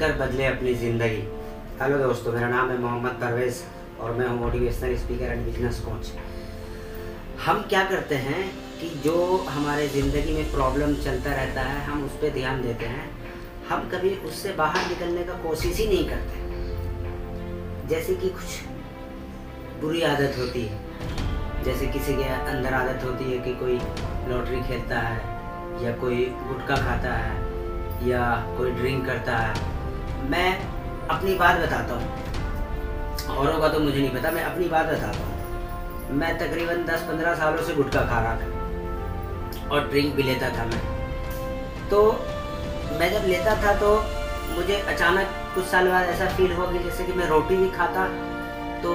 कर बदले अपनी ज़िंदगी। हेलो दोस्तों, मेरा नाम है मोहम्मद परवेज़ और मैं हूँ motivational speaker and business coach. हम क्या करते हैं कि जो हमारे ज़िंदगी में प्रॉब्लम चलता रहता है हम उस पर ध्यान देते हैं, हम कभी उससे बाहर निकलने का कोशिश ही नहीं करते। जैसे कि कुछ बुरी आदत होती है, जैसे किसी के अंदर आदत होती है कि कोई लॉटरी खेलता है या कोई गुटखा खाता है या कोई ड्रिंक करता है। मैं अपनी बात बताता हूँ, औरों का तो मुझे नहीं पता, मैं अपनी बात बताता हूँ। मैं तकरीबन 10-15 सालों से गुटखा खा रहा था और ड्रिंक भी लेता था मैं। तो मैं जब लेता था तो मुझे अचानक कुछ साल बाद ऐसा फील हुआ कि जैसे कि मैं रोटी भी खाता तो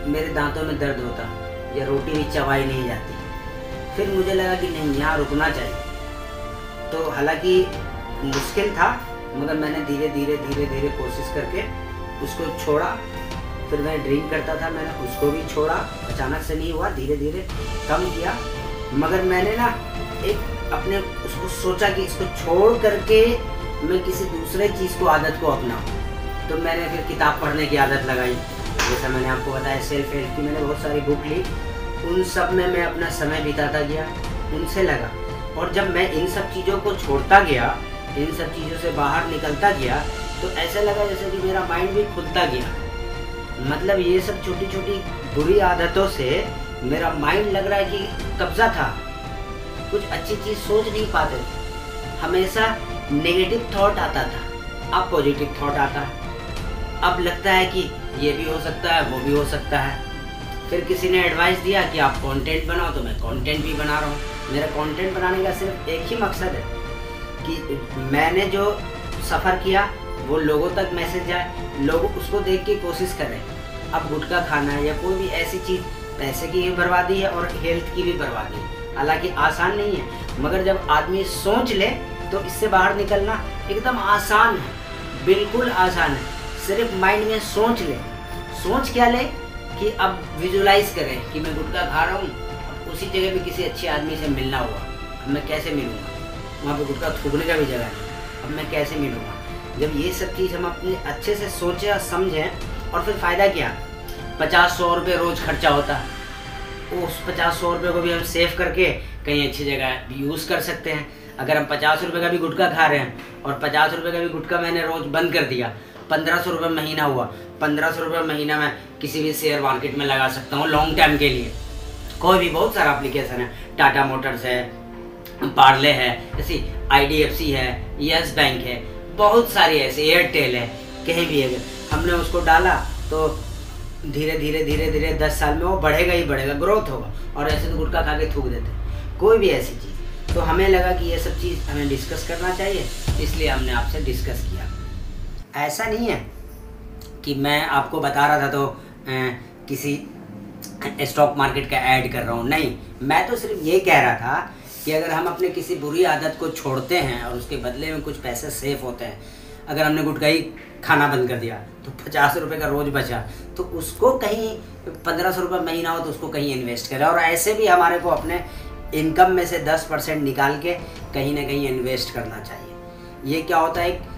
मेरे दांतों में दर्द होता या रोटी भी चबाई नहीं जाती। फिर मुझे लगा कि नहीं, यहाँ रुकना चाहिए। तो हालांकि मुश्किल था, मगर मैंने धीरे धीरे कोशिश करके उसको छोड़ा। फिर मैं ड्रिंक करता था, मैंने उसको भी छोड़ा। अचानक से नहीं हुआ, धीरे धीरे कम किया। मगर मैंने ना एक अपने उसको सोचा कि इसको छोड़ करके मैं किसी दूसरे चीज़ को, आदत को अपनाऊं। तो मैंने फिर किताब पढ़ने की आदत लगाई। जैसा मैंने आपको बताया, सेल्फ हेल्प की मैंने बहुत सारी बुक ली। उन सब में मैं अपना समय बिताता गया, उनसे लगा। और जब मैं इन सब चीज़ों को छोड़ता गया, इन सब चीज़ों से बाहर निकलता गया, तो ऐसा लगा जैसे कि मेरा माइंड भी खुलता गया। मतलब ये सब छोटी छोटी बुरी आदतों से मेरा माइंड लग रहा है कि कब्जा था, कुछ अच्छी चीज़ सोच नहीं पाते थे। हमेशा नेगेटिव थॉट आता था, अब पॉजिटिव थॉट आता है। अब लगता है कि ये भी हो सकता है, वो भी हो सकता है। फिर किसी ने एडवाइस दिया कि आप कंटेंट बनाओ, तो मैं कंटेंट भी बना रहा हूँ। मेरा कंटेंट बनाने का सिर्फ एक ही मकसद है कि मैंने जो सफ़र किया वो लोगों तक मैसेज जाए, लोग उसको देख के कोशिश करें। अब गुटखा खाना या कोई भी ऐसी चीज़ पैसे की भी बर्बादी है और हेल्थ की भी बर्बादी है। हालांकि आसान नहीं है, मगर जब आदमी सोच ले तो इससे बाहर निकलना एकदम आसान है, बिल्कुल आसान है। सिर्फ माइंड में सोच ले। सोच क्या ले कि अब विजुलाइज करें कि मैं गुटखा खा रहा हूँ, अब उसी जगह पे किसी अच्छे आदमी से मिलना हुआ, अब मैं कैसे मिलूँगा? वहाँ पे गुटखा थूकने का भी जगह नहीं, अब मैं कैसे मिलूँगा? जब ये सब चीज़ हम अपने अच्छे से सोचें और समझें, और फिर फ़ायदा क्या? 50-100 रुपये रोज़ खर्चा होता है। उस 50-100 रुपये को भी हम सेव करके कहीं अच्छी जगह भी यूज़ कर सकते हैं। अगर हम 50 रुपये का भी गुटखा खा रहे हैं और 50 रुपये का भी गुटखा मैंने रोज़ बंद कर दिया, 1500 रुपये महीना हुआ। 1500 रुपये महीना मैं किसी भी शेयर मार्केट में लगा सकता हूँ लॉन्ग टाइम के लिए। कोई भी बहुत सारा एप्लीकेशन है, टाटा मोटर्स है, पार्ले है, जैसे IDFC है, यस बैंक है, बहुत सारी ऐसे, एयरटेल है, कहीं भी अगर हमने उसको डाला तो धीरे धीरे 10 साल में वो बढ़ेगा ही बढ़ेगा, ग्रोथ होगा। और ऐसे तो गुटखा खा के थूक देते कोई भी ऐसी चीज़। तो हमें लगा कि ये सब चीज़ हमें डिस्कस करना चाहिए, इसलिए हमने आपसे डिस्कस किया। ऐसा नहीं है कि मैं आपको बता रहा था तो किसी स्टॉक मार्केट का ऐड कर रहा हूँ, नहीं। मैं तो सिर्फ ये कह रहा था कि अगर हम अपने किसी बुरी आदत को छोड़ते हैं और उसके बदले में कुछ पैसे सेव होते हैं। अगर हमने गुटखा ही खाना बंद कर दिया तो 50 रुपये का रोज़ बचा, तो उसको कहीं 1500 रुपये महीना हो तो उसको कहीं इन्वेस्ट करें। और ऐसे भी हमारे को अपने इनकम में से 10% निकाल के कहीं ना कहीं इन्वेस्ट करना चाहिए। ये क्या होता है,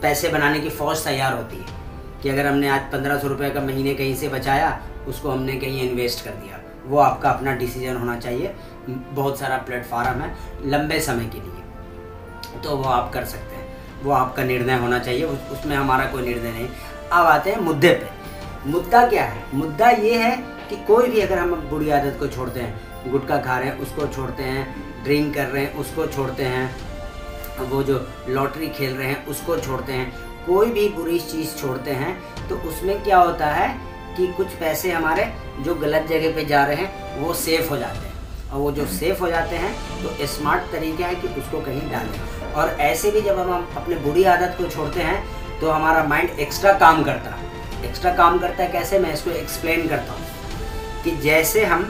पैसे बनाने की फ़ौज तैयार होती है कि अगर हमने आज 1500 रुपये का महीने कहीं से बचाया, उसको हमने कहीं इन्वेस्ट कर दिया। वो आपका अपना डिसीजन होना चाहिए। बहुत सारा प्लेटफार्म है लंबे समय के लिए, तो वो आप कर सकते हैं, वो आपका निर्णय होना चाहिए, उसमें हमारा कोई निर्णय नहीं। अब आते हैं मुद्दे पे। मुद्दा क्या है? मुद्दा ये है कि कोई भी अगर हम बुरी आदत को छोड़ते हैं, गुटखा खा रहे हैं उसको छोड़ते हैं, ड्रिंक कर रहे हैं उसको छोड़ते हैं, वो जो लॉटरी खेल रहे हैं उसको छोड़ते हैं, कोई भी बुरी चीज़ छोड़ते हैं, तो उसमें क्या होता है कि कुछ पैसे हमारे जो गलत जगह पे जा रहे हैं वो सेफ हो जाते हैं। और वो जो सेफ हो जाते हैं तो स्मार्ट तरीका है कि उसको कहीं डालें। और ऐसे भी जब हम अपने बुरी आदत को छोड़ते हैं तो हमारा माइंड एक्स्ट्रा काम करता है। एक्स्ट्रा काम करता है कैसे, मैं इसको एक्सप्लेन करता हूँ कि जैसे हम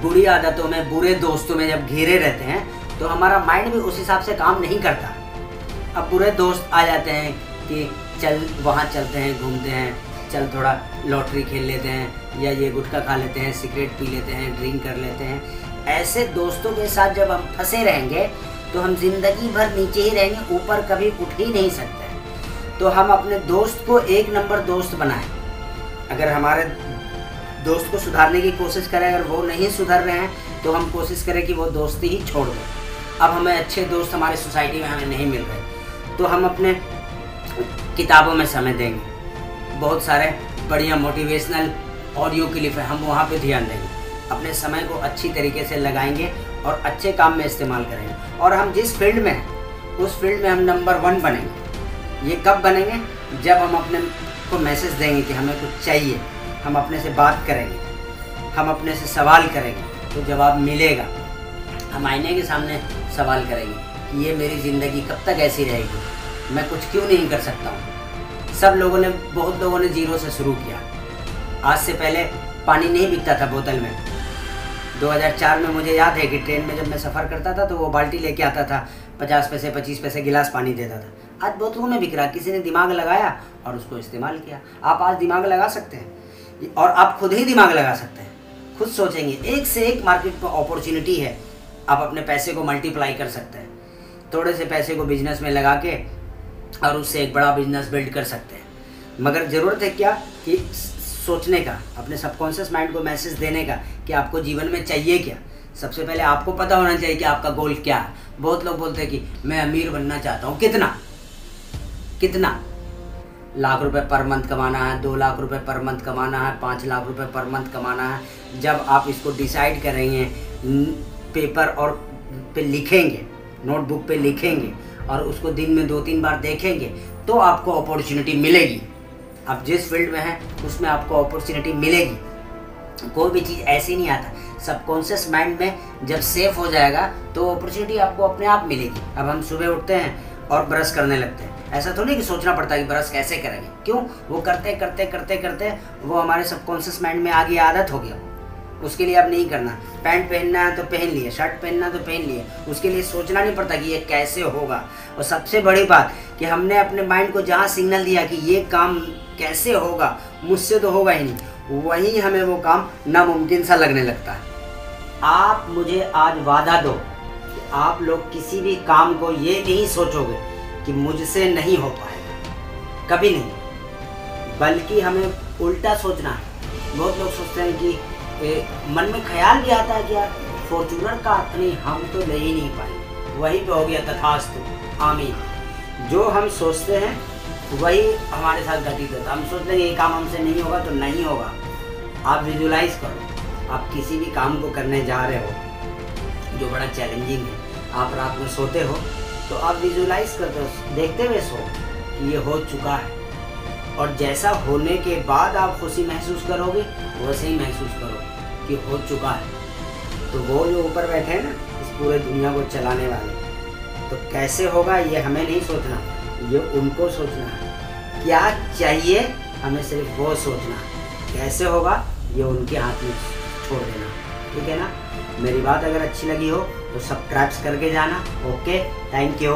बुरी आदतों में, बुरे दोस्तों में जब घिरे रहते हैं तो हमारा माइंड भी उस हिसाब से काम नहीं करता। अब बुरे दोस्त आ जाते हैं कि चल वहाँ चलते हैं, घूमते हैं, चल थोड़ा लॉटरी खेल लेते हैं, या ये गुटखा खा लेते हैं, सिगरेट पी लेते हैं, ड्रिंक कर लेते हैं। ऐसे दोस्तों के साथ जब हम फंसे रहेंगे तो हम जिंदगी भर नीचे ही रहेंगे, ऊपर कभी उठ ही नहीं सकते हैं। तो हम अपने दोस्त को एक नंबर दोस्त बनाएं। अगर हमारे दोस्त को सुधारने की कोशिश करें, अगर वो नहीं सुधर रहे हैं तो हम कोशिश करें कि वो दोस्ती ही छोड़ दें। अब हमें अच्छे दोस्त हमारी सोसाइटी में हमें नहीं मिल रहे तो हम अपने किताबों में समय देंगे। बहुत सारे बढ़िया मोटिवेशनल ऑडियो क्लिप है, हम वहाँ पे ध्यान देंगे। अपने समय को अच्छी तरीके से लगाएंगे और अच्छे काम में इस्तेमाल करेंगे। और हम जिस फील्ड में हैं उस फील्ड में हम नंबर 1 बनेंगे। ये कब बनेंगे? जब हम अपने को मैसेज देंगे कि हमें कुछ चाहिए, हम अपने से बात करेंगे, हम अपने से सवाल करेंगे तो जवाब मिलेगा। हम आईने के सामने सवाल करेंगे कि ये मेरी ज़िंदगी कब तक ऐसी रहेगी, मैं कुछ क्यों नहीं कर सकता हूँ। बहुत लोगों ने 0 से शुरू किया। आज से पहले पानी नहीं बिकता था बोतल में। 2004 में मुझे याद है कि ट्रेन में जब मैं सफ़र करता था तो वो बाल्टी लेके आता था, 50 पैसे 25 पैसे गिलास पानी देता था। आज बोतलों में बिक रहा। किसी ने दिमाग लगाया और उसको इस्तेमाल किया। आप आज दिमाग लगा सकते हैं और आप खुद ही दिमाग लगा सकते हैं। खुद सोचेंगे, एक से एक मार्केट में अपॉर्चुनिटी है। आप अपने पैसे को मल्टीप्लाई कर सकते हैं। थोड़े से पैसे को बिजनेस में लगा के और उससे एक बड़ा बिजनेस बिल्ड कर सकते हैं। मगर ज़रूरत है क्या कि सोचने का, अपने सबकॉन्शियस माइंड को मैसेज देने का कि आपको जीवन में चाहिए क्या। सबसे पहले आपको पता होना चाहिए कि आपका गोल क्या है। बहुत लोग बोलते हैं कि मैं अमीर बनना चाहता हूँ। कितना लाख रुपए पर मंथ कमाना है, 2 लाख रुपए पर मंथ कमाना है, 5 लाख रुपए पर मंथ कमाना है। जब आप इसको डिसाइड करेंगे, पेपर और पे लिखेंगे, नोटबुक पे लिखेंगे और उसको दिन में 2-3 बार देखेंगे तो आपको अपॉर्चुनिटी मिलेगी। आप जिस फील्ड में हैं उसमें आपको अपॉर्चुनिटी मिलेगी। कोई भी चीज़ ऐसी नहीं आता। सबकॉन्शियस माइंड में जब सेफ हो जाएगा तो अपॉर्चुनिटी आपको अपने आप मिलेगी। अब हम सुबह उठते हैं और ब्रश करने लगते हैं। ऐसा तो नहीं कि सोचना पड़ता है कि ब्रश कैसे करेंगे। क्यों? वो करते करते वो हमारे सबकॉन्शियस माइंड में आ गई, आदत हो गया। उसके लिए अब नहीं करना। पैंट पहनना है तो पहन लिए, शर्ट पहनना तो पहन लिए। उसके लिए सोचना नहीं पड़ता कि ये कैसे होगा। और सबसे बड़ी बात कि हमने अपने माइंड को जहाँ सिग्नल दिया कि ये काम कैसे होगा, मुझसे तो होगा ही नहीं, वहीं हमें वो काम नामुमकिन सा लगने लगता है। आप मुझे आज वादा दो कि आप लोग किसी भी काम को ये नहीं सोचोगे कि मुझसे नहीं हो पाएगा, कभी नहीं। बल्कि हमें उल्टा सोचना है। बहुत लोग सोचते हैं कि मन में ख्याल भी आता है कि यार फॉर्चूनर का नहीं, हम तो ले ही नहीं पाएंगे। वही पे हो गया तथास्तु, आमीन। जो हम सोचते हैं वही हमारे साथ घटित होता है। हम सोचते हैं ये काम हमसे नहीं होगा तो नहीं होगा। आप विजुलाइज करो, आप किसी भी काम को करने जा रहे हो जो बड़ा चैलेंजिंग है, आप रात में सोते हो तो आप विजुलाइज करते हो, देखते हुए सो कि ये हो चुका है। और जैसा होने के बाद आप खुशी महसूस करोगे वैसे ही महसूस करो कि हो चुका है। तो वो जो ऊपर बैठे हैं ना इस पूरे दुनिया को चलाने वाले, तो कैसे होगा ये हमें नहीं सोचना, ये उनको सोचना है। क्या चाहिए हमें सिर्फ वो सोचना, कैसे होगा ये उनके हाथ में छोड़ देना। ठीक है ना? मेरी बात अगर अच्छी लगी हो तो सब्सक्राइब करके जाना। Okay, thank you.